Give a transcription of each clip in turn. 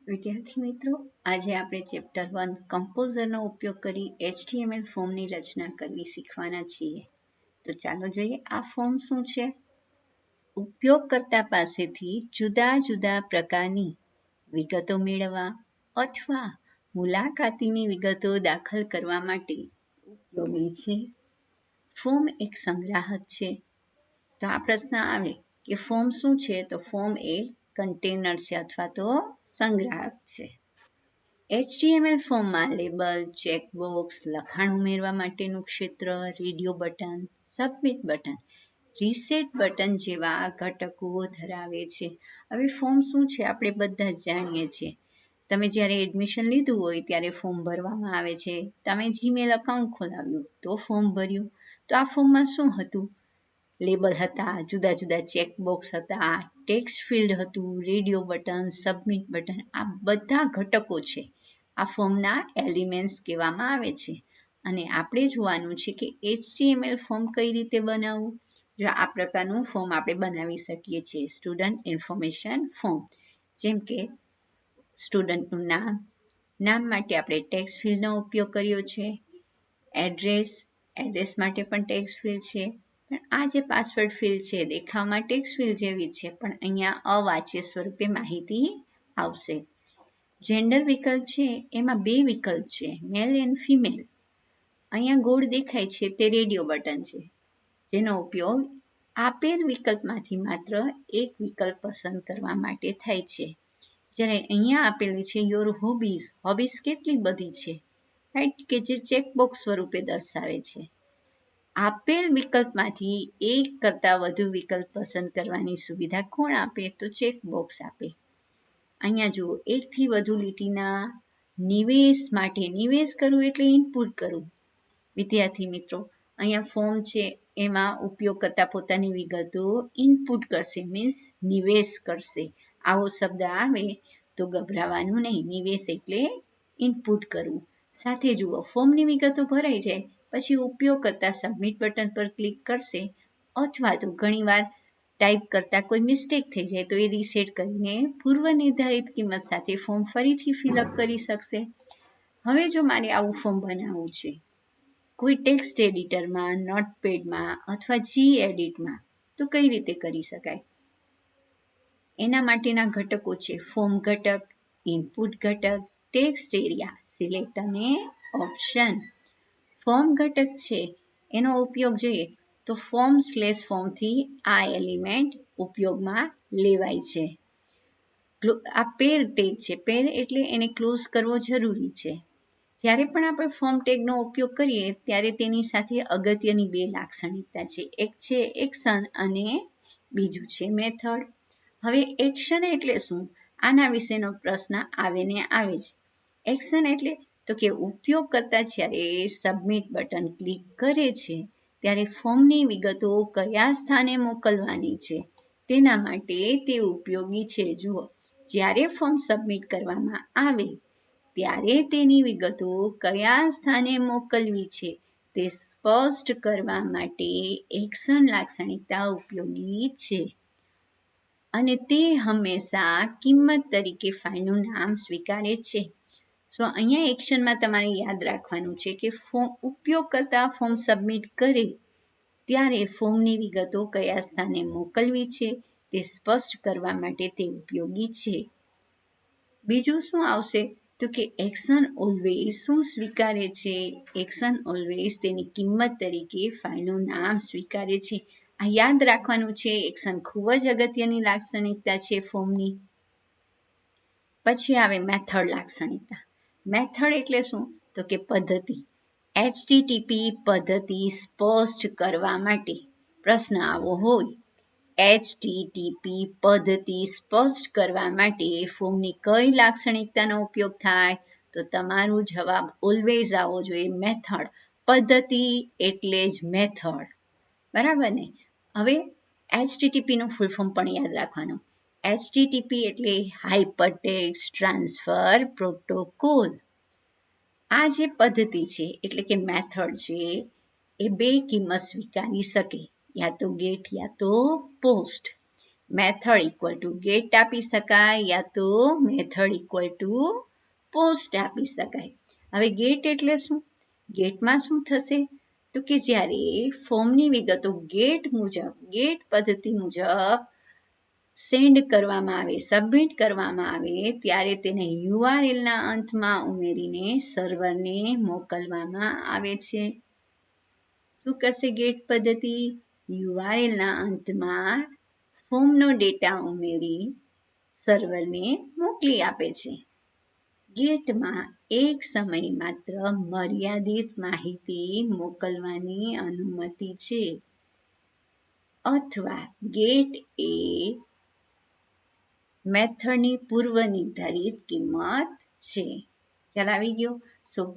વિદ્યાર્થી મિત્રો, આજે આપણે ચેપ્ટર 1 કમ્પોઝરનો ઉપયોગ કરી HTML ફોર્મની રચના કરવી શીખવાના છીએ. તો ચાલો જોઈએ આ ફોર્મ શું છે. ઉપયોગકર્તા પાસેથી જુદા જુદા પ્રકારની વિગતો મેળવવા અથવા મુલાકાતીની વિગતો દાખલ કરવા માટે ઉપયોગી છે. ફોર્મ એક સંગ્રાહક છે. તો આ પ્રશ્ન આવે કે ફોર્મ શું છે, તો ફોર્મ એક કન્ટેનર છે અથવા તો સંગ્રાહક છે. HTML ફોર્મમાં લેબલ, ચેકબોક્સ, લખાણ ઉમેરવા માટેનું ક્ષેત્ર, radio button, submit button, reset button જેવા ઘટકો ધરાવે છે. હવે ફોર્મ શું છે આપણે બધા જ જાણીએ છીએ. તમે જ્યારે એડમિશન લીધું હોય ત્યારે ફોર્મ ભરવામાં આવે છે. તમે જીમેલ એકાઉન્ટ ખોલાવ્યું તો ફોર્મ ભર્યું. તો આ ફોર્મમાં શું હતું? લેબલ હતા, જુદા જુદા ચેકબોક્સ હતા, ટેક્સ્ટ ફિલ્ડ હતું, રેડિયો બટન, સબમિટ બટન, આ બધા ઘટકો છે. આ ફોર્મના એલિમેન્ટ્સ કહેવામાં આવે છે. અને આપણે જોવાનું છે કે HTML ફોર્મ કઈ રીતે બનાવવું. જો આ પ્રકારનું ફોર્મ આપણે બનાવી શકીએ છીએ, સ્ટુડન્ટ ઇન્ફોર્મેશન ફોર્મ. જેમ કે સ્ટુડન્ટનું નામ માટે આપણે ટેક્સ્ટ ફિલ્ડનો ઉપયોગ કર્યો છે. એડ્રેસ માટે પણ ટેક્સ્ટ ફિલ્ડ છે. પણ આ જે પાસવર્ડ ફિલ્ડ છે દેખાવમાં ટેક્સ્ટ ફિલ્ડ જેવી છે, પણ અહીંયા અવાચ્ય સ્વરૂપે માહિતી આવશે. જેન્ડર વિકલ્પ છે એમાં બે વિકલ્પ છે, મેલ એન્ડ ફિમેલ. અહીંયા ગોળ દેખાય છે તે રેડિયો બટન છે, જેનો ઉપયોગ આપેલ વિકલ્પમાંથી માત્ર એક વિકલ્પ પસંદ કરવા માટે થાય છે. જ્યારે અહીંયા આપેલી છે યોર હોબીઝ કેટલી બધી છે, રાઈટ, કે જે ચેકબોક્સ સ્વરૂપે દર્શાવે છે. આપેલ વિકલ્પમાંથી એક કરતાં વધુ વિકલ્પ પસંદ કરવાની સુવિધા કોણ આપે, તો ચેકબોક્સ આપે. અહીંયા જુઓ, એકથી વધુ લીટીના નિવેશ માટે, નિવેશ કરવું એટલે ઇનપુટ કરવું. વિદ્યાર્થી મિત્રો, અહીંયા ફોર્મ છે એમાં ઉપયોગકર્તા પોતાની વિગતો ઇનપુટ કરશે, મીન્સ નિવેશ કરશે. આવો શબ્દ આવે તો ગભરાવાનું નહીં. નિવેશ એટલે ઇનપુટ કરવું. સાથે જુઓ, ફોર્મની વિગતો ભરાઈ જાય પછી ઉપયોગકર્તા સબમિટ બટન પર ક્લિક કરશે, અથવા તો ઘણીવાર ટાઈપ કરતા કોઈ મિસ્ટેક થઈ જાય તો એ રીસેટ કરીને પૂર્વ નિર્ધારિત કિંમત સાથે ફોર્મ ફરીથી ફિલઅપ કરી શકશે. હવે જો મારે આવું ફોર્મ બનાવવું છે કોઈ ટેક્સ્ટ એડિટરમાં, નોટપેડમાં અથવા Geditમાં, તો કઈ રીતે કરી શકાય? એના માટેના ઘટકો છે ફોર્મ ઘટક, ઇનપુટ ઘટક, ટેક્સ્ટ એરિયા, સિલેક્ટ અને ઓપ્શન. ફોર્મ ઘટક છે એનો ઉપયોગ જોઈએ તો ફોર્મથી આ એલિમેન્ટ ઉપયોગમાં લેવાય છે. આ પેર ટેગ છે, પેર એટલે એને ક્લોઝ કરવો જરૂરી છે. જ્યારે પણ આપણે ફોર્મ ટેગનો ઉપયોગ કરીએ ત્યારે તેની સાથે અગત્યની બે લાક્ષણિકતા છે. એક છે એક્શન અને બીજું છે મેથડ. હવે એક્શન એટલે શું? આના વિશેનો પ્રશ્ન આવે ને આવે જ. એક્શન એટલે તો કે ઉપયોગકર્તા જ્યારે સબમિટ બટન ક્લિક કરે છે ત્યારે ફોર્મની વિગતો કયા સ્થાને મોકલવાની છે તેના માટે તે ઉપયોગી છે. જુઓ, જ્યારે ફોર્મ સબમિટ કરવામાં આવે ત્યારે તેની વિગતો કયા સ્થાને મોકલવી છે તે સ્પષ્ટ કરવા માટે એક્શન લાક્ષણિકતા ઉપયોગી છે. અને તે હંમેશા કિંમત તરીકે ફાઇલનું નામ સ્વીકારે છે. સો અહીંયા એક્શનમાં તમારે યાદ રાખવાનું છે કે ઉપયોગકર્તા ફોર્મ સબમિટ કરે ત્યારે ફોર્મની વિગતો કયા સ્થાને મોકલવી છે તે સ્પષ્ટ કરવા માટે તે ઉપયોગી છે. બીજું શું આવશે તો કે એક્શન ઓલવેઝ શું સ્વીકારે છે? એક્શન ઓલવેઝ તેની કિંમત તરીકે ફાઇલનું નામ સ્વીકારે છે. આ યાદ રાખવાનું છે. એક્શન ખૂબ જ અગત્યની લાક્ષણિકતા છે ફોર્મની. પછી આવે મેથડ લાક્ષણિકતા. મેથડ એટલે શું? તો કે પદ્ધતિ. HTTP પદ્ધતિ સ્પષ્ટ કરવા માટે પ્રશ્ન આવો હોય, HTTP પદ્ધતિ સ્પષ્ટ કરવા માટે ફોર્મની કઈ લાક્ષણિકતાનો ઉપયોગ થાય? તો તમારો જવાબ ઓલવેઝ આવવો જોઈએ, મેથડ. પદ્ધતિ એટલે જ મેથડ, બરાબર ને? હવે HTTP નું ફૂલ ફોર્મ પણ યાદ રાખવાનું. HTTP એટલે હાઇપરટેક્સ્ટ ટ્રાન્સફર પ્રોટોકોલ. આ જે પદ્ધતિ છે એટલે કે મેથડ છે એ બે કિંમત સ્વીકારી શકે, યા તો ગેટ યા તો post. Method equal to gate આપી શકાય યા તો મેથડ ઇક્વલ ટુ પોસ્ટ આપી શકાય. હવે ગેટ એટલે શું? ગેટમાં શું થશે? તો કે જ્યારે ફોર્મની વિગતો ગેટ પદ્ધતિ મુજબ સેન્ડ કરવામાં આવે, સબમિટ કરવામાં આવે ત્યારે તેને URLના અંતમાં ઉમેરીને સર્વરને મોકલવામાં આવે છે. શું કરશે ગેટ પદ્ધતિ? URLના અંતમાં ફોર્મનો ડેટા ઉમેરી સર્વરને મોકલી આપે છે. ગેટમાં એક સમયે માત્ર મર્યાદિત માહિતી મોકલવાની અનુમતિ છે અથવા ગેટ એ મેથડની પૂર્વ નિર્ધારિત કિંમત છે. ખ્યાલ આવી ગયો?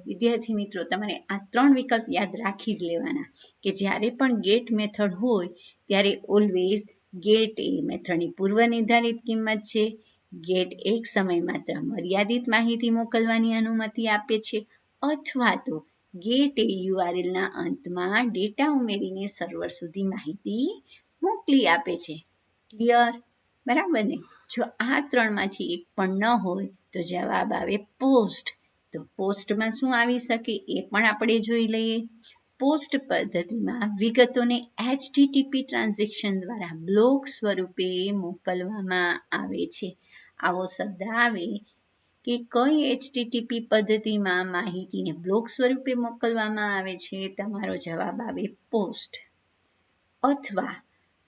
વિદ્યાર્થી મિત્રો, તમારે આ 3 વિકલ્પ યાદ રાખી જ લેવાના કે જ્યારે પણ ગેટ મેથડ હોય ત્યારે ઓલવેઝ ગેટ એ મેથડની પૂર્વ નિર્ધારિત કિંમત છે. ગેટ એક સમયે માત્ર મર્યાદિત માહિતી મોકલવાની અનુમતિ આપે છે અથવા તો ગેટ એ URLના અંતમાં ડેટા ઉમેરીને સર્વર સુધી માહિતી મોકલી આપે છે. ક્લિયર? બરાબર ને? જો આ 3માંથી એક પણ ન હોય તો જવાબ આવે પોસ્ટ. તો પોસ્ટમાં શું આવી શકે એ પણ આપણે જોઈ લઈએ. પોસ્ટ પદ્ધતિમાં વિગતોને HTTP ટ્રાન્ઝેક્શન દ્વારા બ્લોક સ્વરૂપે મોકલવામાં આવે છે. આવો શબ્દ આવે કે કઈ HTTP પદ્ધતિમાં માહિતીને બ્લોક સ્વરૂપે મોકલવામાં આવે છે? તમારો જવાબ આવે પોસ્ટ. અથવા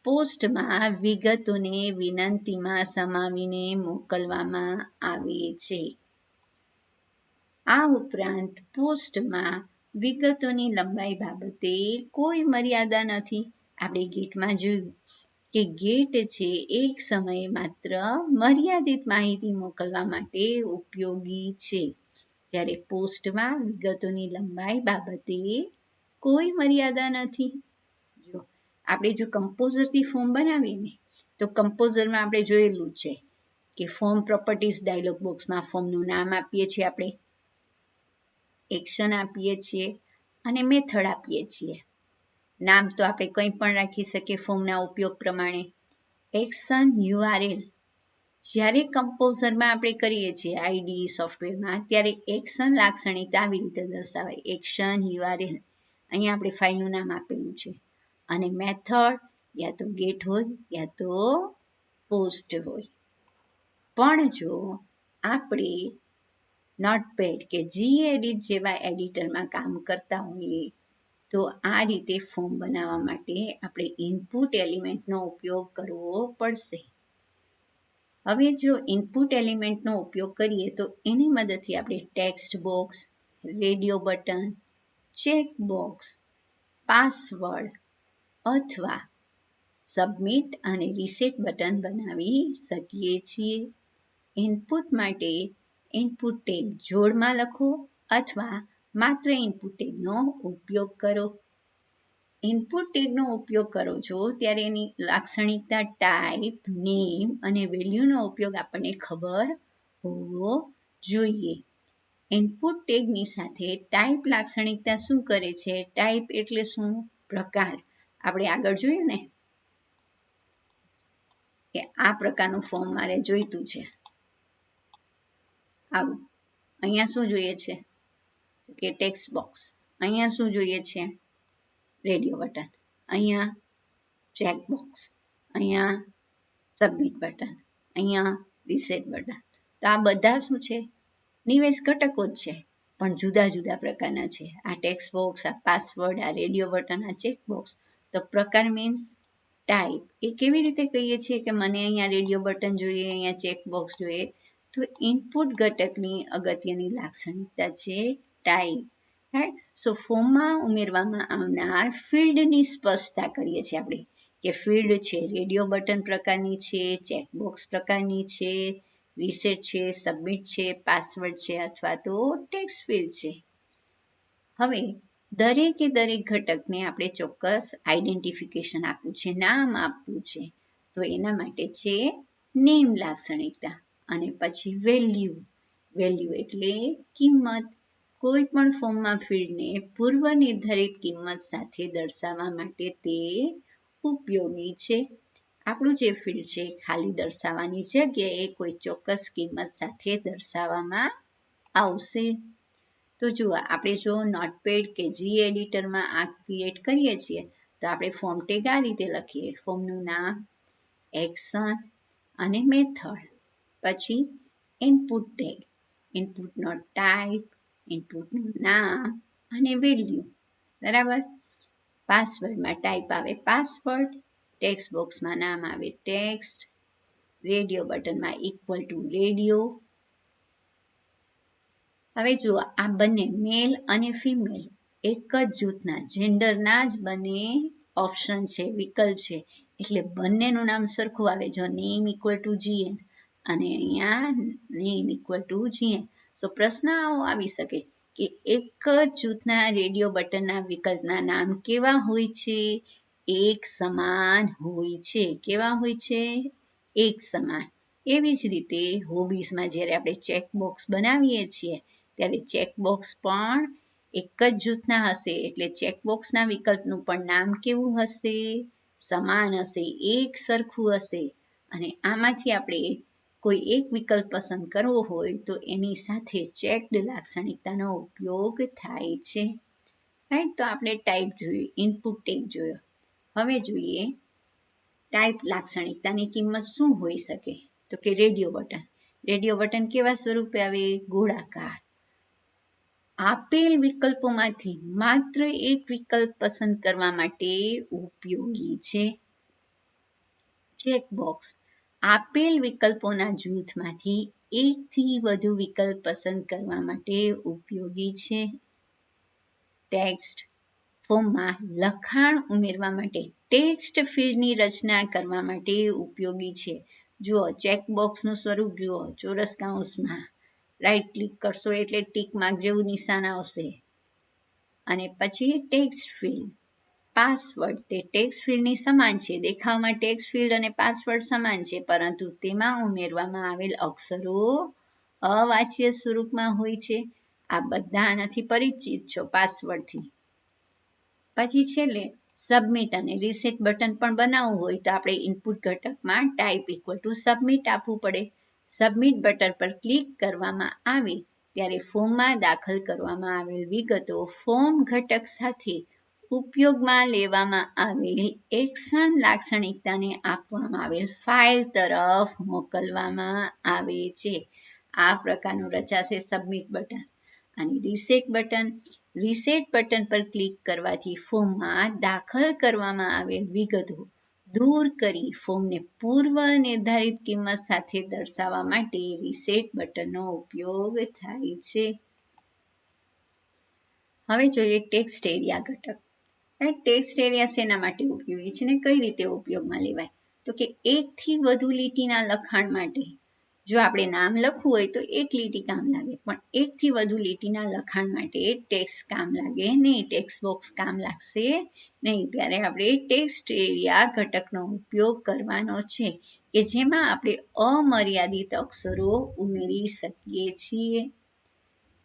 પોસ્ટમાં વિગતોને વિનંતીમાં સમાવીને મોકલવામાં આવે છે. આ ઉપરાંત પોસ્ટમાં વિગતોની લંબાઈ બાબતે કોઈ મર્યાદા નથી. આપણે ગેટમાં જોયું કે ગેટ છે એક સમયે માત્ર મર્યાદિત માહિતી મોકલવા માટે ઉપયોગી છે. જ્યારે પોસ્ટમાં વિગતોની લંબાઈ બાબતે કોઈ મર્યાદા નથી. આપણે જો કમ્પોઝરથી ફોર્મ બનાવીએ ને તો કમ્પોઝરમાં આપણે જોયેલું છે કે ફોર્મ પ્રોપર્ટીઝ ડાયલોગ બોક્સમાં ફોર્મનું નામ આપીએ છીએ, આપણે એક્શન આપીએ છીએ અને મેથડ આપીએ છીએ. નામ તો આપણે કંઈ પણ રાખી શકીએ ફોર્મના ઉપયોગ પ્રમાણે. એક્શન URL જ્યારે કમ્પોઝરમાં આપણે કરીએ છીએ IDE સોફ્ટવેરમાં ત્યારે એક્શન લાક્ષણિકતા આવી રીતે દર્શાવાય. એક્શન URL અહીંયા આપણે ફાઇલનું નામ આપેલું છે અને મેથડ યા તો ગેટ હોય યા તો પોસ્ટ હોય. પણ જો આપણે નોટપેડ કે gedit જેવા એડિટરમાં કામ કરતા હોઈએ તો આ રીતે ફોર્મ બનાવવા માટે આપણે ઇનપુટ એલિમેન્ટનો ઉપયોગ કરવો પડશે. હવે જો ઇનપુટ એલિમેન્ટનો ઉપયોગ કરીએ તો એની મદદથી આપણે text box, radio button, check box, password અથવા સબમિટ અને રીસેટ બટન બનાવી શકીએ છીએ. ઇનપુટ માટે ઇનપુટ ટેગ જોડમાં લખો અથવા માત્ર ઇનપુટ ટેગનો ઉપયોગ કરો. ઇનપુટ ટેગનો ઉપયોગ કરો છો ત્યારે એની લાક્ષણિકતા ટાઈપ, નેમ અને વેલ્યુનો ઉપયોગ આપણને ખબર હોવો જોઈએ. ઇનપુટ ટેગની સાથે ટાઈપ લાક્ષણિકતા શું કરે છે? ટાઈપ એટલે શું? પ્રકાર. આપણે આગળ જોયું ને કે આ પ્રકારનું ફોર્મ મારે જોઈતું છે. આવું અહીંયા શું જોઈએ છે કે ટેક્સ્ટ બોક્સ. અહીંયા શું જોઈએ છે? Radio button. અહીંયા ચેક બોક્સ. અહીંયા સબમિટ બટન. અહીંયા રીસેટ બટન. તો આ બધા શું છે? નિવેશ ઘટકો જ છે પણ જુદા જુદા પ્રકારના છે. આ ટેક્સ્ટ બોક્સ, આ પાસવર્ડ, આ રેડિયો બટન, આ ચેક બોક્સ. તો પ્રકાર મીન્સ ટાઈપ. એ કેવી રીતે કહીએ છીએ કે મને અહીંયા રેડિયો બટન જોઈએ, અહીંયા ચેક બોક્સ જોઈએ? તો ઇનપુટ ઘટકની અગત્યની લાક્ષણિકતા છે ટાઈપ. રાઈટ? સો ફોર્મમાં ઉમેરવામાં આવનાર ફિલ્ડની સ્પષ્ટતા કરીએ છીએ આપણે કે ફિલ્ડ છે રેડિયો બટન પ્રકારની છે, ચેક બોક્સ પ્રકારની છે, રીસેટ છે, સબમિટ છે, પાસવર્ડ છે અથવા તો ટેક્સ્ટ ફિલ્ડ છે. હવે દરેકે દરેક ઘટકને આપણે ચોક્કસ આઈડેન્ટિફિકેશન આપવું છે, નામ આપવું છે. તો એના માટે છે નેમ લાક્ષણિકતા અને પછી વેલ્યુ. વેલ્યુ એટલે કિંમત. કોઈ પણ ફોર્મમાં ફિલ્ડને પૂર્વ નિર્ધારિત કિંમત સાથે દર્શાવવા માટે તે ઉપયોગી છે. આપણું જે ફિલ્ડ છે ખાલી દર્શાવવાની જગ્યાએ કોઈ ચોક્કસ કિંમત સાથે દર્શાવવામાં આવશે. તો જુઓ આપણે જો નોટપેડ કે જી એડિટરમાં આ ક્રિએટ કરીએ છીએ તો આપણે ફોર્મ ટેગ આ રીતે લખીએ. ફોર્મનું નામ, એક્શન અને મેથડ, પછી ઇનપુટ ટેગ, ઇનપુટનો ટાઈપ, ઇનપુટનું નામ અને વેલ્યુ. બરાબર. પાસવર્ડમાં ટાઈપ આવે પાસવર્ડ, ટેક્સ્ટ બોક્સમાં નામ આવે ટેક્સ્ટ, રેડિયો બટનમાં ઇક્વલ ટુ રેડિયો. હવે જુઓ આ બંને મેલ અને ફિમેલ એક જ જૂથના જેન્ડરના જ બંને ઓપ્શન છે, વિકલ્પ છે, એટલે બંનેનું નામ સરખું આવે. જો નેમ ઇક્વલ ટુ જીએન અને અહીંયા નેમ ઇક્વલ ટુ જીએન. તો પ્રશ્ન આવો આવી શકે કે એક જ જૂથના રેડિયો બટનના વિકલ્પના નામ કેવા હોય છે? એક સમાન હોય છે. કેવા હોય છે? એક સમાન. એવી જ રીતે હોબીઝમાં જ્યારે આપણે ચેકબોક્સ બનાવીએ છીએ ત્યારે ચેકબોક્સ પણ એક જ જૂથના હશે, એટલે ચેકબોક્સના વિકલ્પનું પણ નામ કેવું હશે? સમાન હશે, એક સરખું હશે. અને આમાંથી આપણે કોઈ એક વિકલ્પ પસંદ કરવો હોય તો એની સાથે ચેક્ડ લાક્ષણિકતાનો ઉપયોગ થાય છે. રાઈટ. તો આપણે ટાઈપ જોયું, ઇનપુટ ટેગ જોયો. હવે જોઈએ ટાઈપ લાક્ષણિકતાની કિંમત શું હોઈ શકે? તો કે રેડિયો બટન. રેડિયો બટન કેવા સ્વરૂપે આવે? ગોળાકાર. આપેલ વિકલ્પોમાંથી માત્ર એક વિકલ્પ પસંદ કરવા માટે ઉપયોગી છે. ચેકબોક્સ. આપેલ વિકલ્પોના જૂથમાંથી એકથી વધુ વિકલ્પ પસંદ કરવા માટે ઉપયોગી છે. ટેક્સ્ટ. ફોર્મમાં લખાણ ઉમેરવા માટે ટેક્સ્ટ ફિલ્ડની રચના કરવા માટે ઉપયોગી છે. જુઓ ચેકબોક્સનું સ્વરૂપ જુઓ, ચોરસ કૌંસમાં રાઈટ ક્લિક કરશો એટલે ટીક માર્ક જેવું નિશાન આવશે. અને પછી ટેક્સ્ટ ફિલ્ડ. પાસવર્ડ તે ટેક્સ્ટ ફિલ્ડની સમાન છે. દેખાવમાં ટેક્સ્ટ ફિલ્ડ અને પાસવર્ડ સમાન છે, પરંતુ તેમાં ઉમેરવામાં આવેલ અક્ષરો અવાચ્ય સ્વરૂપમાં હોય છે. આ બધાનાથી પરિચિત છો પાસવર્ડથી. પછી છેલ્લે સબમિટ અને રીસેટ બટન પણ બનાવવું હોય તો આપણે ઇનપુટ ઘટકમાં ટાઈપ ઇક્વલ ટુ સબમિટ આપવું પડે. સબમિટ બટન પર ક્લિક કરવામાં આવે ત્યારે ફોર્મમાં દાખલ કરવામાં આવેલ વિગતો ફોર્મ ઘટક સાથે ઉપયોગમાં લેવામાં આવેલ એક્શન લાક્ષણિકતાને આપવામાં આવેલ ફાઇલ તરફ મોકલવામાં આવે છે. આ પ્રકારનું રચાશે સબમિટ બટન. અને રીસેટ બટન. રીસેટ બટન પર ક્લિક કરવાથી ફોર્મમાં દાખલ કરવામાં આવેલ વિગતો દૂર કરી ફોર્મને પૂર્વ નિર્ધારિત કિંમત સાથે દર્શાવવા માટે રીસેટ બટનનો ઉપયોગ થાય છે. હવે જોઈએ ટેક્સ્ટ એરિયા ઘટક. ટેક્સ્ટ એરિયા શેના માટે ઉપયોગી છે ને કઈ રીતે ઉપયોગમાં લેવાય? તો કે એકથી વધુ લીટીના લખાણ માટે. જો આપણે નામ લખવું હોય તો એક લીટી કામ લાગે, પણ એકથી વધુ લીટીના લખાણ માટે ટેક્સ્ટ કામ લાગે નહીં, ટેક્સ્ટ બોક્સ કામ લાગશે નહીં. ત્યારે આપણે ટેક્સ્ટ એરિયા ઘટકનો ઉપયોગ કરવાનો છે કે જેમાં આપણે અમર્યાદિત અક્ષરો ઉમેરી શકીએ છીએ.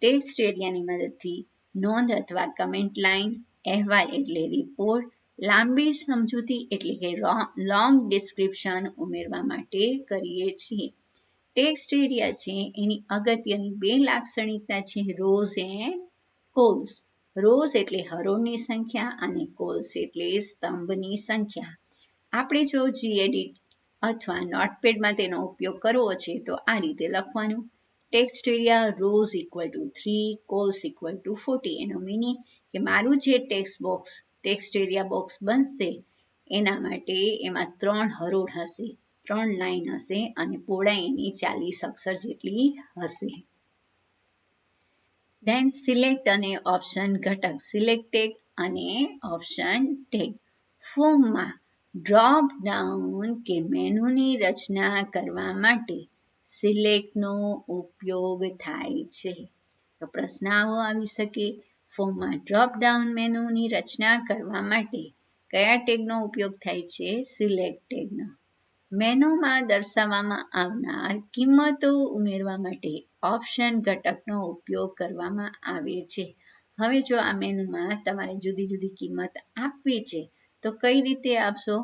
ટેક્સ્ટ એરિયાની મદદથી નોંધ અથવા કમેન્ટ લાઈન, અહેવાલ એટલે રિપોર્ટ, લાંબી સમજૂતી એટલે કે લોંગ ડિસ્ક્રિપ્શન ઉમેરવા માટે કરીએ છીએ. ટેક્સ્ટ એરિયા છે એની અગત્યની બે લાક્ષણિકતા છે રોઝ એન્ડ કોલ્સ. રોઝ એટલે હરોળની સંખ્યા અને કોલ્સ એટલે સ્તંભની સંખ્યા. આપણે જો જીએડિટ અથવા નોટપેડમાં તેનો ઉપયોગ કરવો છે તો આ રીતે લખવાનું. Text area rows equal to 3, cols equal to 40. એનો મિનિંગ કે મારું જે ટેક્સ્ટ એરિયા બોક્સ બનશે એના માટે એમાં 3 હરોળ હશે, 3 લાઈન હશે અને પહોળાઈ એની 40 અક્ષર જેટલી હશે. ધેન સિલેક્ટ અને ઓપ્શન ઘટક. સિલેક્ટ ટેગ અને ઓપ્શન ટેગ. ફોર્મમાં ડ્રોપ ડાઉન કે મેનુની રચના કરવા માટે સિલેક્ટનો ઉપયોગ થાય છે. તો પ્રશ્ન આવો આવી શકે, ફોર્મમાં ડ્રોપ ડાઉન મેનુની રચના કરવા માટે કયા ટેગનો ઉપયોગ થાય છે? સિલેક્ટ ટેગનો. મેનુમાં દર્શાવવામાં આવનાર કિંમતો ઉમેરવા માટે ઓપ્શન ઘટકનો ઉપયોગ કરવામાં આવે છે. હવે જો આ મેનુમાં તમારે જુદી જુદી કિંમત આપવી છે તો કઈ રીતે આપશો?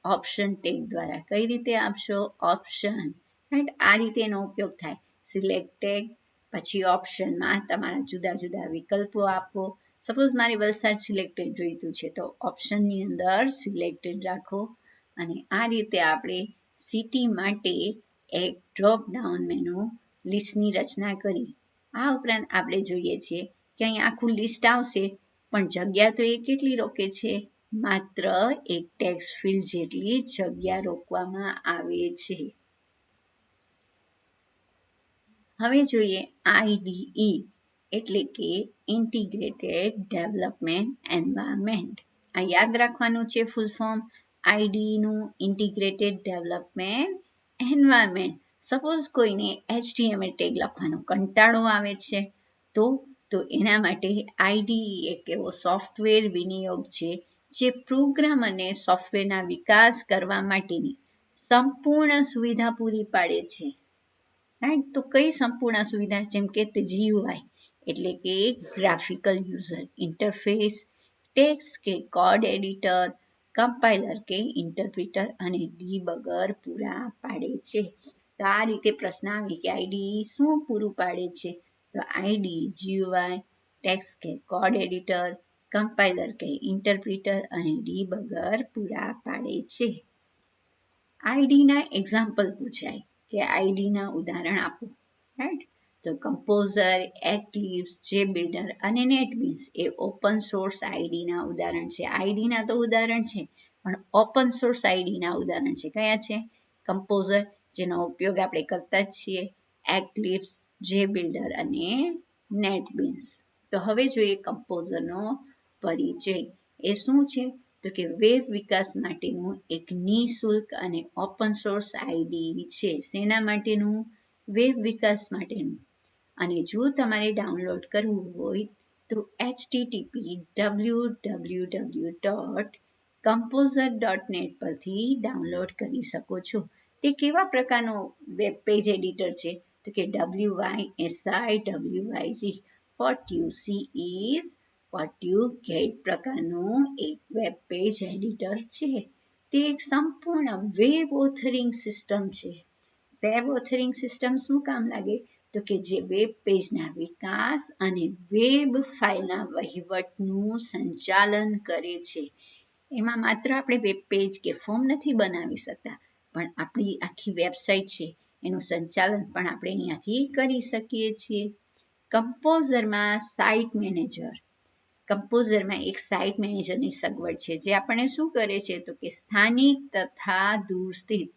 ઓપ્શન ટેગ દ્વારા. કઈ રીતે આપશો? Option, right? આ રીતે એનો ઉપયોગ થાય. સિલેક્ટ ટેગ, પછી ઓપ્શનમાં તમારા જુદા જુદા વિકલ્પો આપો. સપોઝ મારે વલસાડ સિલેક્ટેડ જોઈતું છે તો ઓપ્શનની અંદર સિલેક્ટેડ રાખો અને આ રીતે આપણે સિટી માટે એક ડ્રોપ ડાઉન મેનુ લિસ્ટની રચના કરી. આ ઉપરાંત આપણે જોઈએ છીએ કે અહીં આખું લિસ્ટ આવશે પણ જગ્યા તો એ કેટલી રોકે છે? માત્ર એક ટેક્સ્ટ ફિલ્ડ જેટલી જગ્યા રોકવામાં આવે છે. હવે જોઈએ IDE એટલે કે ઇન્ટિગ્રેટેડ ડેવલપમેન્ટ એન્વાયરમેન્ટ. આ યાદ રાખવાનું છે ફૂલ ફોર્મ. IDE નું ઇન્ટિગ્રેટેડ ડેવલપમેન્ટ એન્વાયરમેન્ટ. સપોઝ કોઈને HTML ટેગ લખવાનો કંટાળો આવે છે તો એના માટે IDE એક એવો સોફ્ટવેર વિનિયોગ છે જે પ્રોગ્રામ અને સોફ્ટવેરના વિકાસ કરવા માટેની સંપૂર્ણ સુવિધા પૂરી પાડે છે. રાઈટ? તો કઈ સંપૂર્ણ સુવિધા? જેમ કે GUI એટલે કે ગ્રાફિકલ યુઝર ઇન્ટરફેસ, ટેક્સ્ટ કે કોડ એડિટર, કમ્પાઇલર કે ઇન્ટરપ્રિટર અને ડીબગર પૂરા પાડે છે. તો આ રીતે પ્રશ્ન આવે કે IDE શું પૂરું પાડે છે? તો IDE GUI, ટેક્સ્ટ કે કોડ એડિટર, કમ્પાઇલર કે ઇન્ટરપ્રિટર અને ડીબગર પૂરા પાડે છે. IDE ના એક્ઝામ્પલ પૂછાય કે IDE ના ઉદાહરણ આપો. રાઈટ? તો કમ્પોઝર, એક્લિપ્સ, JBuilder અને નેટબીન્સ એ ઓપન સોર્સ IDE ના ઉદાહરણ છે. IDE ના તો ઉદાહરણ છે પણ ઓપન સોર્સ IDE ના ઉદાહરણ છે. કયા છે? કમ્પોઝર, જેનો ઉપયોગ આપણે કરતા જ છીએ, એક્લિપ્સ, JBuilder અને નેટબીન્સ. તો હવે જોઈએ કમ્પોઝરનો પરિચય. એ શું છે? તો કે વેબ વિકાસ માટેનું એક નિઃશુલ્ક અને ઓપન સોર્સ IDE છે. શેના માટેનું? વેબ વિકાસ માટેનું. અને જો તમારે ડાઉનલોડ કરવું હોય તો http://www.composer.net પરથી ડાઉનલોડ કરી શકો છો. તે કેવા પ્રકારનો વેબ પેજ એડિટર છે? તો કે WYSIWYG. What you see is what you get પ્રકારનું એક વેબ પેજ એડિટર છે. તે એક સંપૂર્ણ વેબ ઓથરિંગ સિસ્ટમ છે. વેબ ઓથરિંગ સિસ્ટમ શું કામ લાગે? તો કે જે વેબ પેજના વિકાસ અને વેબ ફાઇલના વહીવટનું સંચાલન કરે છે. એમાં માત્ર આપણે વેબ પેજ કે ફોર્મ નથી બનાવી શકતા પણ આપણી આખી વેબસાઇટ છે એનું સંચાલન પણ આપણે અહીંયાથી કરી શકીએ છીએ. કમ્પોઝરમાં સાઇટ મેનેજર. કમ્પોઝરમાં એક સાઇટ મેનેજરની સગવડ છે જે આપણને શું કરે છે? તો કે સ્થાનિક તથા દૂર સ્થિત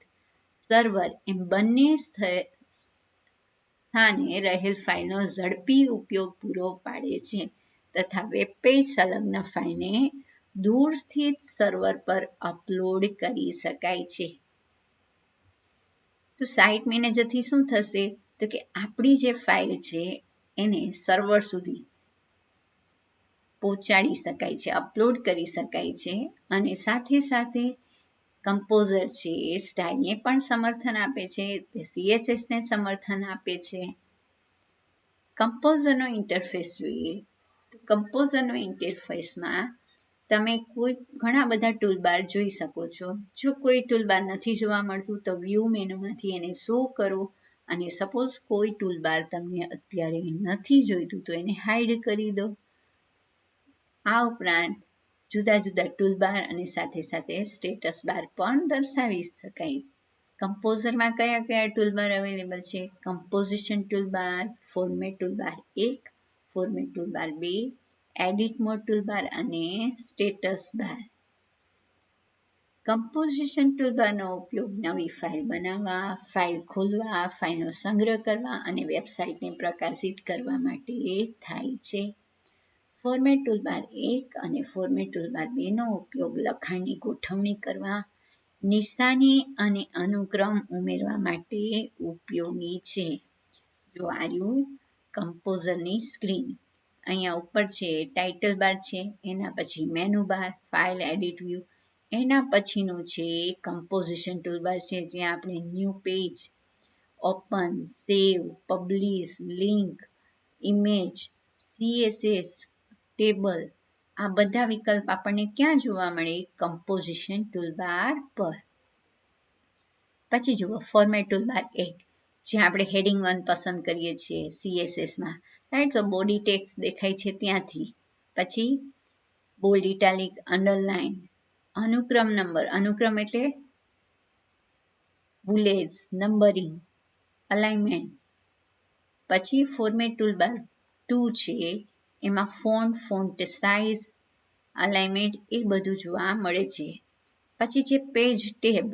સર્વર એમ બંને સ્થાને રહેલ ફાઇલનો ઝડપી ઉપયોગ પૂરો પાડે છે તથા વેબ પેજ સંલગ્ન ફાઇલને દૂર સ્થિત સર્વર પર અપલોડ કરી શકાય છે. તો સાઇટ મેનેજરથી શું થશે? તો કે આપણી જે ફાઇલ છે એને સર્વર સુધી પહોંચાડી શકાય છે, અપલોડ કરી શકાય છે અને સાથે સાથે કમ્પોઝર છે એ સ્ટાઇલને પણ સમર્થન આપે છે, તે CSSને સમર્થન આપે છે. કમ્પોઝરનો ઇન્ટરફેસ જોઈએ તો કમ્પોઝરનો ઇન્ટરફેસમાં તમે ઘણા બધા ટૂલબાર જોઈ શકો છો. જો કોઈ ટૂલબાર નથી જોવા મળતું તો વ્યૂ મેનુમાંથી એને શો કરો અને સપોઝ કોઈ ટૂલબાર તમને અત્યારે નથી જોઈતું તો એને હાઈડ કરી દો. આ ઉપરાંત જુદા જુદા ટૂલબાર અને સાથે સાથે સ્ટેટસ બાર પણ દર્શાવી શકાય. કમ્પોઝરમાં કયા કયા ટૂલબાર અવેલેબલ છે? Composition toolbar, format toolbar 1, format toolbar 2, edit mode toolbar અને સ્ટેટસ બાર. કમ્પોઝિશન ટૂલબારનો ઉપયોગ નવી ફાઇલ બનાવવા, ફાઇલ ખોલવા, ફાઇલનો સંગ્રહ કરવા અને વેબસાઇટને પ્રકાશિત કરવા માટે થાય છે. ફોર્મેટ ટૂલબાર 1 અને ફોર્મેટ ટૂલબાર 2 નો ઉપયોગ લખાણની ગોઠવણી કરવા, નિશાની અને અનુક્રમ ઉમેરવા માટે ઉપયોગી છે. જો આર્યું કમ્પોઝરની સ્ક્રીન. અહીંયા ઉપર છે ટાઇટલ બાર છે, એના પછી menu bar, file edit view, એના પછીનું છે કમ્પોઝિશન ટૂલબાર છે જ્યાં આપણે new page, open, save, publish, link, image, CSS, table આ બધા વિકલ્પ આપણને ક્યાં જોવા મળે? કમ્પોઝિશન ટૂલબાર પર. પછી જુઓ ફોર્મેટ ટૂલબાર 1, જ્યાં આપણે હેડિંગ 1 પસંદ કરીએ છીએ CSSમાં, રાઈટ? તો બોડી ટેક્સ્ટ દેખાય છે ત્યાંથી. પછી બોલ્ડ, ઇટાલિક, અંડરલાઇન, અનુક્રમ નંબર, અનુક્રમ એટલે બુલેટ્સ, નંબરિંગ, અલાઇનમેન્ટ. પછી ફોર્મેટ ટૂલબાર 2 છે, એમાં ફોન્ટ સાઇઝ, અલાઇનમેન્ટ એ બધું જોવા મળે છે. પછી છે પેજ ટેબ.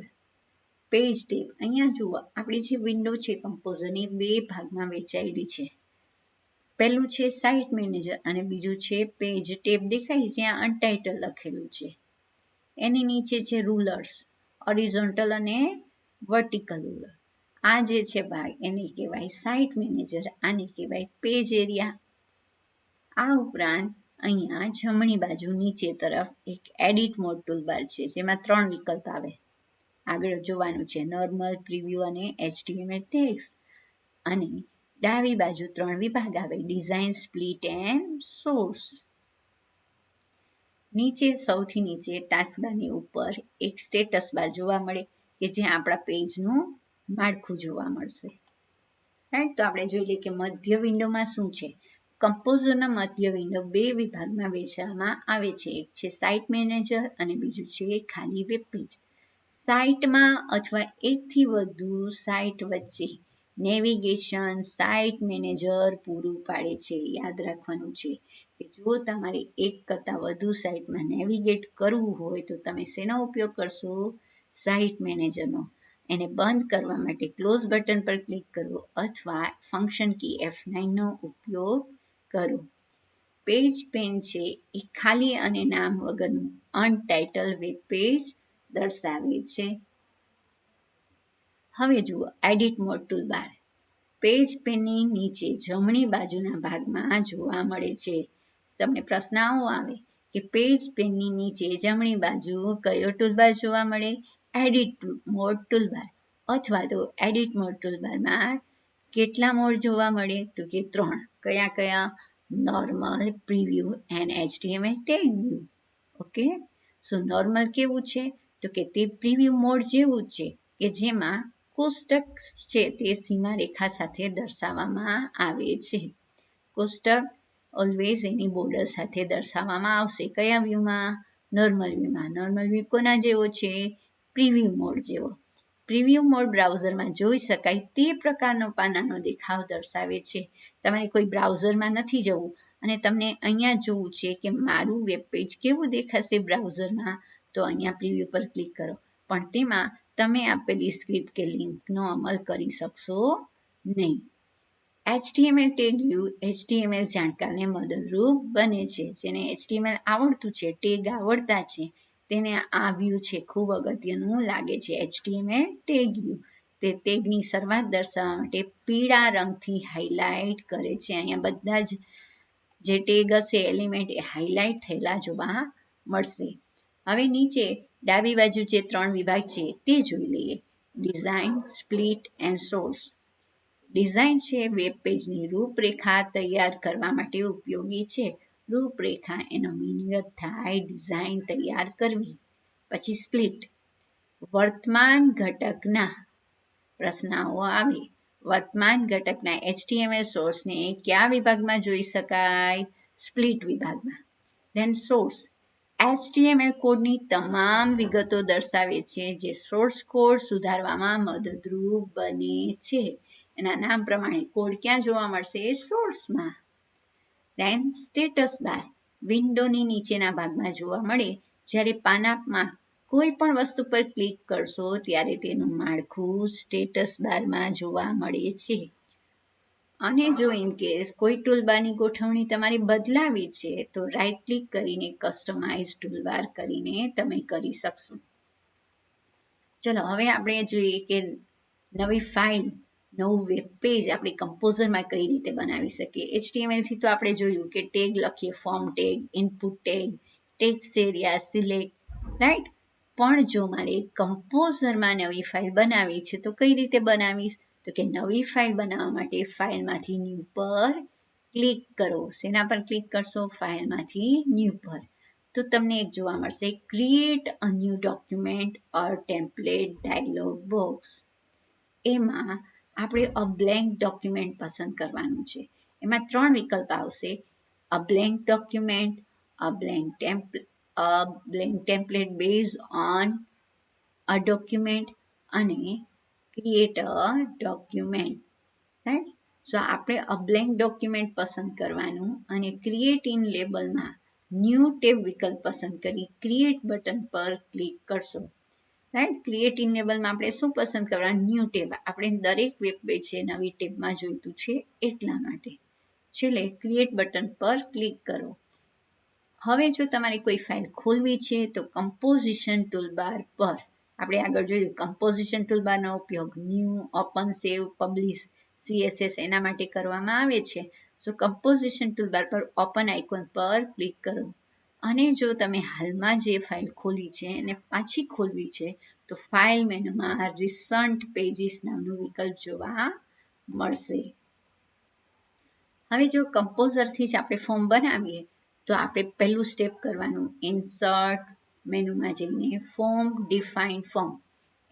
અહીંયા જુઓ, આપણી જે વિન્ડો છે કમ્પોઝરની 2 ભાગમાં વહેંચાયેલી છે. પહેલું છે સાઇટ મેનેજર અને બીજું છે પેજ ટેબ દેખાય જ્યાં અનટાઇટલ લખેલું છે. એની નીચે છે રૂલર્સ, હોરિઝોન્ટલ અને વર્ટિકલ રૂલર. આ જે છે ભાગ એને કહેવાય સાઇટ મેનેજર, આને કહેવાય પેજ એરિયા. આ ઉપરાંત અહીંયા જમણી બાજુ નીચે તરફ એક એડિટ મોડ ટૂલબાર છે, જેમાં 3 વિકલ્પ આવે. આગળ જોવાનું છે નોર્મલ, પ્રિવ્યુ અને HTML ટેક્સ્ટ. અને ડાબી બાજુ 3 વિભાગ આવે, ડિઝાઇન, સ્પ્લિટ એન્ડ સોર્સ. નીચે સૌથી નીચે ટાસ્કબારની ઉપર એક સ્ટેટસ બાર જોવા મળે કે જ્યાં આપણા પેજનું માળખું જોવા મળશે. રાઈટ? તો આપણે જોઈ લઈએ કે મધ્ય વિન્ડોમાં શું છે. કમ્પોઝરના મધ્ય વિન્ડો 2 વિભાગમાં વહેંચવામાં આવે છે. એક છે સાઇટ મેનેજર અને બીજું છે ખાલી વેબ પેજ. સાઇટમાં અથવા એકથી વધુ સાઇટ વચ્ચે નેવિગેશન સાઇટ મેનેજર પૂરું પાડે છે. યાદ રાખવાનું છે કે જો તમારે એક કરતાં વધુ સાઇટમાં નેવિગેટ કરવું હોય તો તમે શેનો ઉપયોગ કરશો? સાઇટ મેનેજરનો. એને બંધ કરવા માટે ક્લોઝ બટન પર ક્લિક કરો અથવા ફંક્શન કી F9 નો ઉપયોગ કરો. પેજ પેન છે એ ખાલી અને નામ વગરનું અનટાઇટલ વેબ પેજ દર્શાવે છે. હવે જુઓ એડિટ મોડ ટૂલબાર. પેજ પેનની નીચે જમણી બાજુના ભાગમાં જોવા મળે છે. તમને પ્રશ્ન આવો આવે કે પેજ પેનની નીચે જમણી બાજુ કયો ટૂલબાર જોવા મળે? Edit mode toolbar. અથવા તો એડિટ મોડ ટૂલબારમાં કેટલા મોડ જોવા મળે? તો કે 3. કયા કયા? Normal, preview and HTML tag view. Okay, so normal કેવું છે? તો કે તે પ્રિવ્યુ મોડ જેવું છે કે જેમાં કોષ્ટક છે તે સીમારેખા સાથે દર્શાવવામાં આવે છે. કોષ્ટક ઓલવેઝ એની બોર્ડર સાથે દર્શાવવામાં આવશે. કયા વ્યૂમાં? નોર્મલ વ્યૂમાં. નોર્મલ વ્યૂ કોના જેવો છે? પ્રિવ્યુ મોડ જેવો. પ્રિવ્યુ મોડ બ્રાઉઝરમાં જોઈ શકાય તે પ્રકારનો પાનાનો દેખાવ દર્શાવે છે. તમારે કોઈ બ્રાઉઝરમાં નથી જવું અને તમને અહીંયા જોવું છે કે મારું વેબ પેજ કેવું દેખાશે બ્રાઉઝરમાં, તો અહીંયા પ્રિવ્યુ પર ક્લિક કરો. પણ તેમાં તમે આપેલી સ્ક્રિપ્ટ કે લિંકનો અમલ કરી શકશો નહીં. HTML ટેગ વ્યૂ HTML જાણકારને મદદરૂપ બને છે. જેને HTML આવડતું છે, ટેગ આવડતા છે, તેને આ વ્યૂ છે ખૂબ અગત્યનું લાગે છે. HTML ટેગ વ્યૂ તે ટેગની શરૂઆત દર્શાવવા માટે પીળા રંગથી હાઇલાઇટ કરે છે. અહીંયા બધા જ જે ટેગ હશે એલિમેન્ટ એ હાઇલાઇટ થયેલા જોવા મળશે. હવે નીચે ડાબી બાજુ જે 3 વિભાગ છે તે જોઈ લઈએ. Design, split and source. Design છે વેબ પેજની રૂપરેખા તૈયાર કરવા માટે ઉપયોગી છે. રૂપરેખા એનો મિનિંગ થાય ડિઝાઇન તૈયાર કરવી. પછી સ્પ્લિટ. વર્તમાન ઘટકના પ્રશ્નાઓ આવે. વર્તમાન ઘટકના HTML સોર્સને કયા વિભાગમાં જોઈ શકાય? સ્પ્લિટ વિભાગમાં. Than source. HTML કોડની તમામ વિગતો દર્શાવે છે જે સોર્સ કોડ સુધારવામાં મદદરૂપ બને છે. એના નામ પ્રમાણે કોડ ક્યાં જોવા મળશે? સોર્સમાં. Then status bar. વિન્ડોની નીચેના ભાગમાં જોવા મળે. જ્યારે પાનામાં કોઈ પણ વસ્તુ પર ક્લિક કરશો ત્યારે તેનું માળખું સ્ટેટસ બારમાં જોવા મળે છે. અને જો ઇન કેસ કોઈ ટૂલબારની ગોઠવણી તમારે બદલાવી છે તો રાઇટ ક્લિક કરીને કસ્ટમાઇઝ ટૂલબાર કરીને તમે કરી શકશો. ચલો હવે આપણે જોઈએ કે નવી ફાઇલ, નવું વેબ પેજ આપણે કમ્પોઝરમાં કઈ રીતે બનાવી શકીએ. HTML થી તો આપણે જોયું કે ટેગ લખીએ, form tag, input tag, text area, select, right? પણ જો મારે કમ્પોઝરમાં નવી ફાઇલ બનાવી છે તો કઈ રીતે બનાવીશ? તો કે નવી ફાઇલ બનાવવા માટે ફાઇલમાંથી ન્યૂ પર ક્લિક કરો. શેના પર ક્લિક કરશો? ફાઇલમાંથી ન્યૂ પર. તો તમને એક જોવા મળશે create a new document or template dialog box. એમાં આપણે અ બ્લેન્ક ડોક્યુમેન્ટ પસંદ કરવાનું છે. એમાં 3 વિકલ્પ આવશે: a blank document, a blank template based on a document અને ક્રિએટ અ ડોક્યુમેન્ટ. રાઈટ? સો આપણે અ બ્લેન્ક ડોક્યુમેન્ટ પસંદ કરવાનું અને ક્રિએટ ઇન લેબલમાં ન્યૂ ટેબ વિકલ્પ પસંદ કરી ક્રિએટ બટન પર ક્લિક કરશો. રાઈટ? ક્રિએટ ઇન લેબલમાં આપણે શું પસંદ કરવાનું? New tab. આપણે દરેક વેબ પેજ છે નવી ટેબમાં જોઈતું છે એટલા માટે. છેલ્લે ક્રિએટ બટન પર ક્લિક કરો. હવે જો તમારે કોઈ ફાઇલ ખોલવી છે તો કમ્પોઝિશન ટૂલબાર પર આપણે આગળ જોયું કમ્પોઝિશન ટૂલબારનો ઉપયોગ new, open, save, publish, CSS એના માટે કરવામાં આવે છે. સો કમ્પોઝિશન ટૂલબાર પર ઓપન આઇકોન પર ક્લિક કરો. અને જો તમે હાલમાં જે ફાઇલ ખોલી છે અને પાછી ખોલવી છે તો ફાઇલ મેનુમાં રિસન્ટ પેજીસ નામનું વિકલ્પ જોવા મળશે. હવે જો કમ્પોઝરથી જ આપણે ફોર્મ બનાવીએ તો આપણે પહેલું સ્ટેપ કરવાનું ઇન્સર્ટ મેનુમાં જઈને form define form.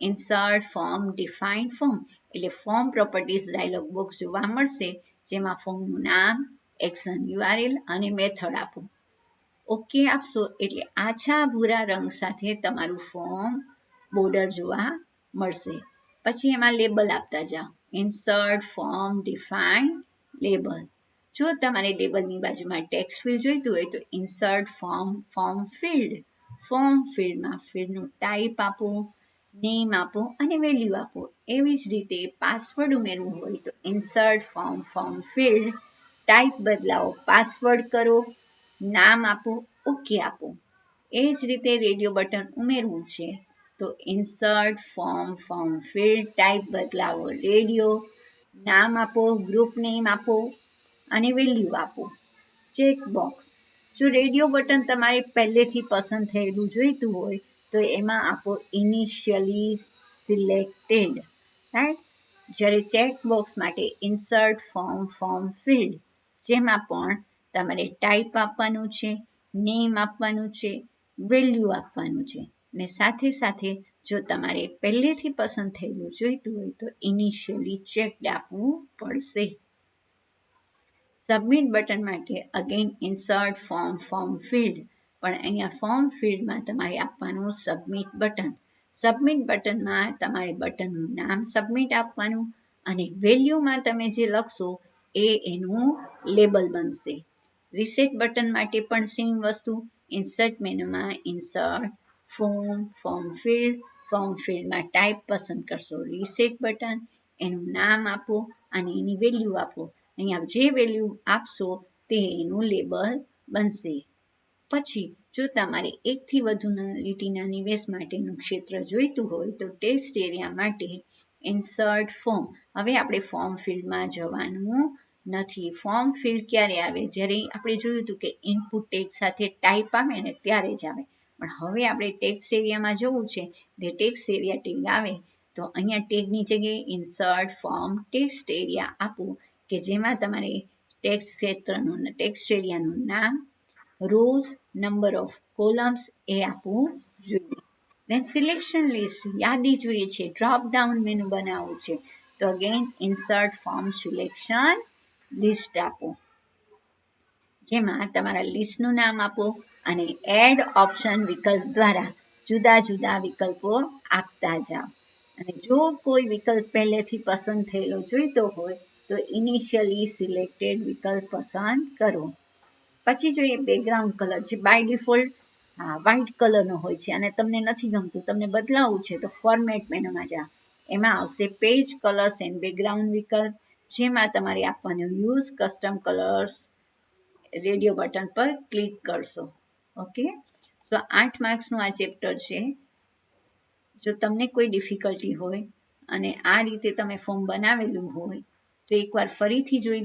Insert form define form એટલે ફોર્મ પ્રોપર્ટીઝ ડાયલોગ બોક્સ જોવા મળશે, જેમાં ફોર્મનું નામ, એક્શન URL અને મેથડ આપો. ઓકે આપશો એટલે આછા ભૂરા રંગ સાથે તમારું ફોર્મ બોર્ડર જોવા મળશે. પછી એમાં લેબલ આપતા જાઓ. Insert form define label. જો તમારે લેબલની બાજુમાં ટેક્સ્ટ ફિલ્ડ જોઈતું હોય તો ઇન્સર્ટ ફોર્મ ફિલ્ડ. ફોર્મ ફિલ્ડમાં ફિલ્ડનું ટાઈપ આપો, નેમ આપો અને વેલ્યુ આપો. એવી જ રીતે પાસવર્ડ ઉમેરવું હોય તો ઇન્સર્ટ ફોર્મ ફિલ્ડ, ટાઈપ બદલાવો, પાસવર્ડ કરો, નામ આપો, ઓકે આપો. એ જ રીતે રેડિયો બટન ઉમેરવું છે તો ઇન્સર્ટ ફોર્મ ફિલ્ડ, ટાઈપ બદલાવો રેડિયો, નામ આપો, ગ્રુપ નેમ આપો અને વેલ્યુ આપો. Check box. જો રેડિયો બટન તમારે પહેલેથી પસંદ થયેલું જોઈતું હોય તો એમાં આપો ઇનિશિયલી સિલેક્ટેડ. રાઈટ? જ્યારે ચેક બોક્સ માટે ઇન્સર્ટ ફોર્મ ફિલ્ડ, જેમાં પણ તમારે ટાઈપ આપવાનું છે, નેમ આપવાનું છે, વેલ્યુ આપવાનું છે ને સાથે જો તમારે પહેલેથી પસંદ થયેલું જોઈતું હોય તો ઇનિશિયલી ચેકડ આપવું પડશે. સબમિટ બટન માટે અગેન ઇન્સર્ટ ફોર્મ ફિલ્ડ, પણ અહીંયા ફોર્મ ફિલ્ડમાં તમારે આપવાનું સબમિટ બટન. સબમિટ બટનમાં તમારે બટનનું નામ સબમિટ આપવાનું અને વેલ્યુમાં તમે જે લખશો એ એનું લેબલ બનશે. રિસેટ બટન માટે પણ સેમ વસ્તુ. ઇન્સર્ટ મેનુમાં ઇન્સર્ટ ફોર્મ ફિલ્ડમાં ટાઈપ પસંદ કરશો, રિસેટ બટન, એનું નામ આપો અને એની વેલ્યુ આપો. અહીંયા જે વેલ્યુ આપશો તે એનું લેબલ બનશે. પછી જો તમારે એકથી વધુ લીટીના નિવેશ માટેનું ક્ષેત્ર જોઈતું હોય તો ટેક્સ્ટ એરિયા માટે ઇન્સર્ટ ફોર્મ. હવે આપણે ફોર્મ ફિલ્ડમાં જવાનું નથી. ફોર્મ ફિલ્ડ ક્યારે આવે? જ્યારે આપણે જોયું હતું કે ઇનપુટ ટેગ સાથે ટાઈપ આવે ને ત્યારે જ આવે. પણ હવે આપણે ટેક્સ્ટ એરિયામાં જવું છે એટલે ટેક્સ્ટ એરિયા ટેગ આવે તો અહીંયા ટેગની જગ્યાએ ઇન્સર્ટ ફોર્મ ટેક્સ્ટ એરિયા આપવું કે જેમાં તમારે ટેક્સ્ટ એરિયાનું નામ, રોઝ, નંબર ઓફ કોલમ્સ એ આપવું જોઈએ. દેન સિલેક્શન લિસ્ટ, યાદી જોઈએ છે, ડ્રોપ ડાઉન મેનુ બનાવવું છે તો again insert form selection list આપો, જેમાં તમારા લિસ્ટનું નામ આપો અને એડ ઓપ્શન વિકલ્પ દ્વારા જુદા વિકલ્પો આપતા જાઓ. અને જો કોઈ વિકલ્પ પહેલેથી પસંદ થયેલો જોઈતો હોય તો ઇનિશિયલી સિલેક્ટેડ વિકલ્પ પસંદ કરો. પછી જોઈએ બેકગ્રાઉન્ડ કલર, જે બાય ડિફોલ્ટ વ્હાઇટ કલરનો હોય છે અને તમને નથી ગમતું, તમને બદલાવવું છે તો ફોર્મેટ મેનુમાં જાઓ. એમાં આવશે પેજ કલર્સ એન્ડ બેકગ્રાઉન્ડ વિકલ્પ, જેમાં તમારે આપવાનું use custom colours. Radio button પર ક્લિક કરશો. ઓકે, તો 8 માર્ક્સનું આ ચેપ્ટર છે. જો તમને કોઈ ડિફિકલ્ટી હોય અને આ રીતે તમે ફોર્મ બનાવેલું હોય તો એકવાર ફરીથી જોઈ